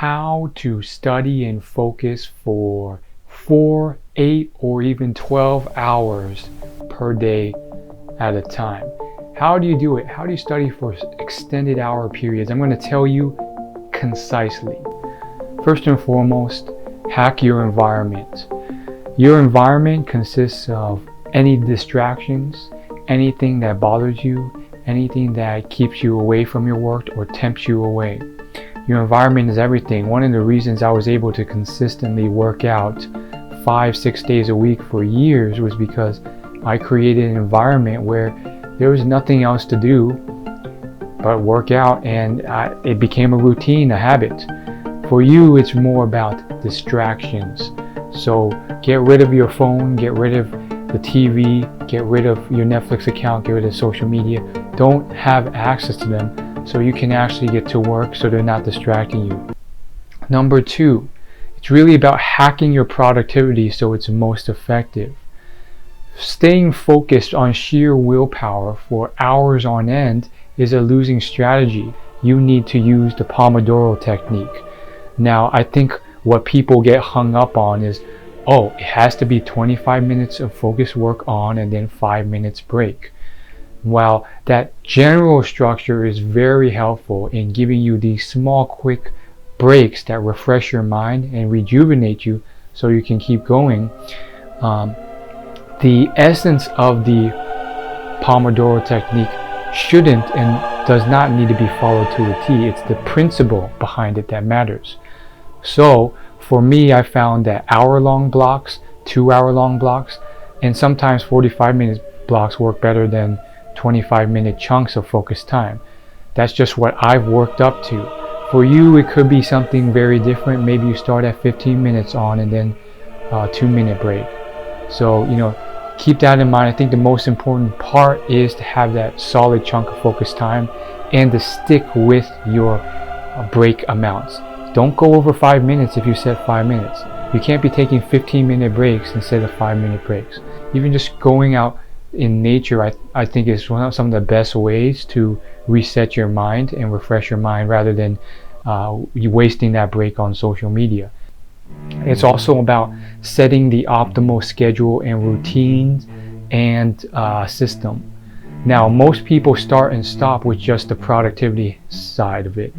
how to study and focus for 4, 8, or even 12 hours per day at a time. How do you do it? How do you study for extended hour periods? I'm going to tell you concisely. First and foremost, hack your environment. Your environment consists of any distractions, anything that bothers you, anything that keeps you away from your work or tempts you away. Your environment is everything. One of the reasons I was able to consistently work out 5, 6 days a week for years was because I created an environment where there was nothing else to do but work out, and it became a routine, a habit. For you, it's more about distractions. So get rid of your phone, get rid of the TV, get rid of your Netflix account, get rid of social media. Don't have access to them so you can actually get to work so they're not distracting you. Number 2, it's really about hacking your productivity so it's most effective. Staying focused on sheer willpower for hours on end is a losing strategy. You need to use the Pomodoro technique. Now, I think what people get hung up on is, it has to be 25 minutes of focused work on and then 5 minutes break. While that general structure is very helpful in giving you these small, quick breaks that refresh your mind and rejuvenate you so you can keep going, the essence of the Pomodoro technique shouldn't and does not need to be followed to a T. It's the principle behind it that matters. So for me, I found that hour-long blocks, 2-hour-long blocks, and sometimes 45-minute blocks work better than 25-minute chunks of focused time. That's just what I've worked up to. For you, it could be something very different. Maybe you start at 15 minutes on and then a 2-minute break. So, keep that in mind. I think the most important part is to have that solid chunk of focused time and to stick with your break amounts. Don't go over 5 minutes if you set 5 minutes. You can't be taking 15-minute breaks instead of 5-minute breaks. Even just going out in nature, I think is some of the best ways to reset your mind and refresh your mind rather than you wasting that break on social media. It's also about setting the optimal schedule and routines and system. Now, most people start and stop with just the productivity side of it.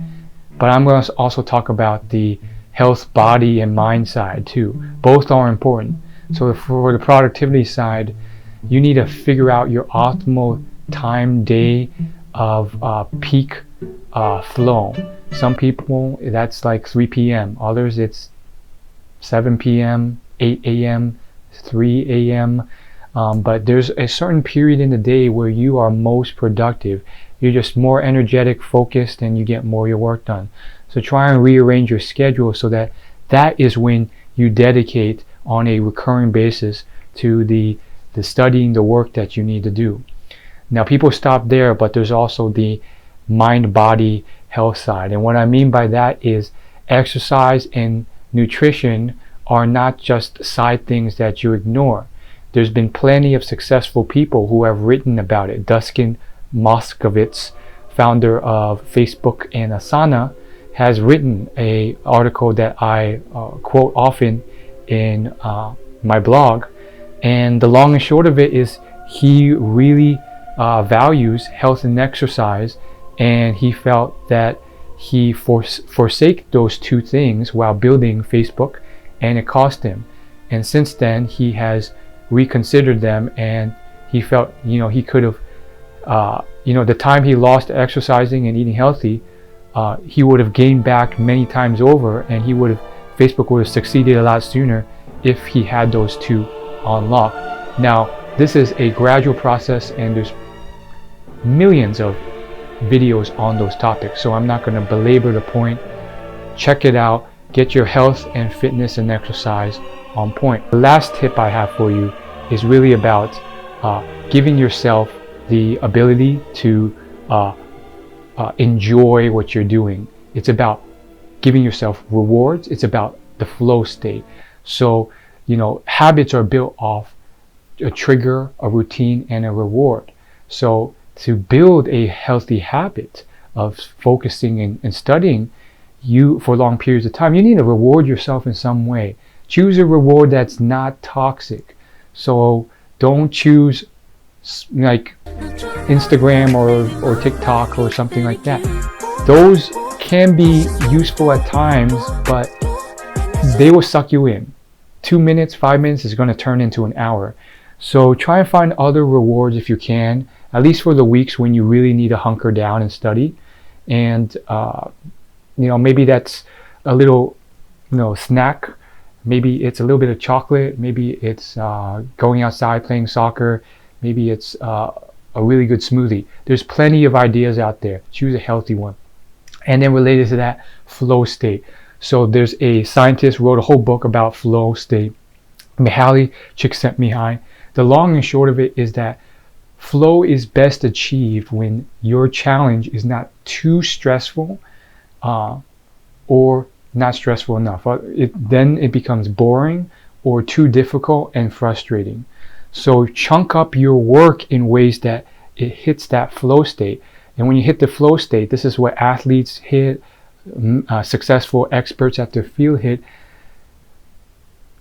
But I'm going to also talk about the health, body, and mind side too. Both are important. So for the productivity side, you need to figure out your optimal time day of peak flow. Some people, that's like 3 p.m. Others, it's 7 p.m., 8 a.m., 3 a.m. But there's a certain period in the day where you are most productive. You're just more energetic, focused, and you get more of your work done. So try and rearrange your schedule so that is when you dedicate on a recurring basis to the studying, the work that you need to do. Now, people stop there, but there's also the mind-body health side. And what I mean by that is exercise and nutrition are not just side things that you ignore. There's been plenty of successful people who have written about it. Dustin Moskovitz, founder of Facebook and Asana, has written an article that I quote often in my blog. And the long and short of it is he really values health and exercise, and he felt that he forsake those two things while building Facebook, and it cost him. And since then, he has reconsidered them, and he felt he could have the time he lost exercising and eating healthy, he would have gained back many times over, and Facebook would have succeeded a lot sooner if he had those two on lock. Now, this is a gradual process, and there's millions of videos on those topics, so I'm not going to belabor the point. Check it out. Get your health and fitness and exercise on point. The last tip I have for you is really about giving yourself the ability to enjoy what you're doing. It's about giving yourself rewards. It's about the flow state. So, habits are built off a trigger, a routine, and a reward. So to build a healthy habit of focusing and studying, for long periods of time, you need to reward yourself in some way. Choose a reward that's not toxic. So don't choose like Instagram or TikTok or something like that. Those can be useful at times, but they will suck you in. 2 minutes, 5 minutes is going to turn into an hour. So try and find other rewards if you can, at least for the weeks when you really need to hunker down and study. And maybe that's a little snack. Maybe it's a little bit of chocolate. Maybe it's going outside playing soccer. Maybe it's a really good smoothie. There's plenty of ideas out there. Choose a healthy one. And then related to that, flow state. So there's a scientist wrote a whole book about flow state, Mihaly Csikszentmihalyi. The long and short of it is that flow is best achieved when your challenge is not too stressful or not stressful enough. Then it becomes boring or too difficult and frustrating. So chunk up your work in ways that it hits that flow state. And when you hit the flow state, this is what athletes hit, successful experts at their field hit.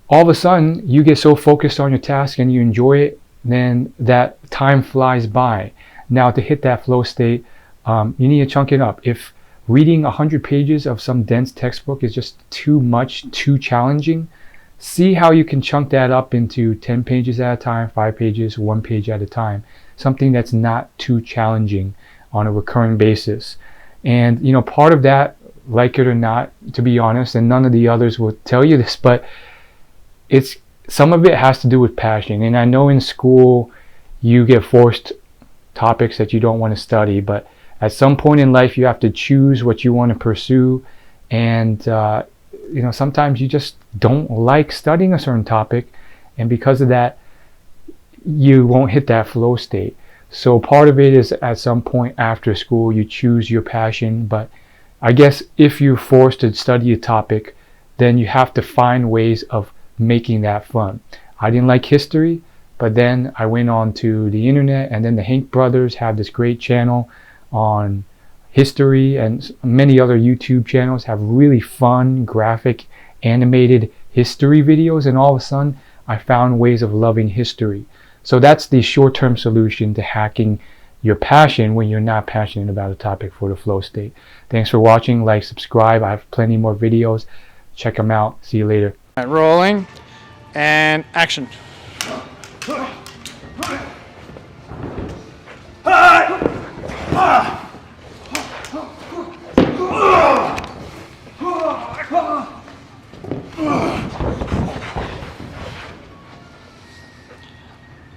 All of a sudden, you get so focused on your task and you enjoy it, then that time flies by. Now, to hit that flow state, you need to chunk it up. If reading 100 pages of some dense textbook is just too much, too challenging, see how you can chunk that up into 10 pages at a time, 5 pages, 1 page at a time. Something that's not too challenging on a recurring basis. And part of that, like it or not, to be honest, and none of the others will tell you this, but some of it has to do with passion. And I know in school you get forced topics that you don't want to study, but at some point in life you have to choose what you want to pursue. And sometimes you just don't like studying a certain topic, and because of that you won't hit that flow state. So part of it is at some point after school you choose your passion. But I guess if you're forced to study a topic, then you have to find ways of making that fun. I didn't like history, but then I went on to the internet, and then the Hank brothers have this great channel on history, and many other YouTube channels have really fun, graphic, animated history videos, and all of a sudden I found ways of loving history. So that's the short-term solution to hacking your passion when you're not passionate about a topic for the flow state. Thanks for watching. Like, subscribe. I have plenty more videos. Check them out. See you later. All right, rolling and action.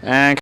And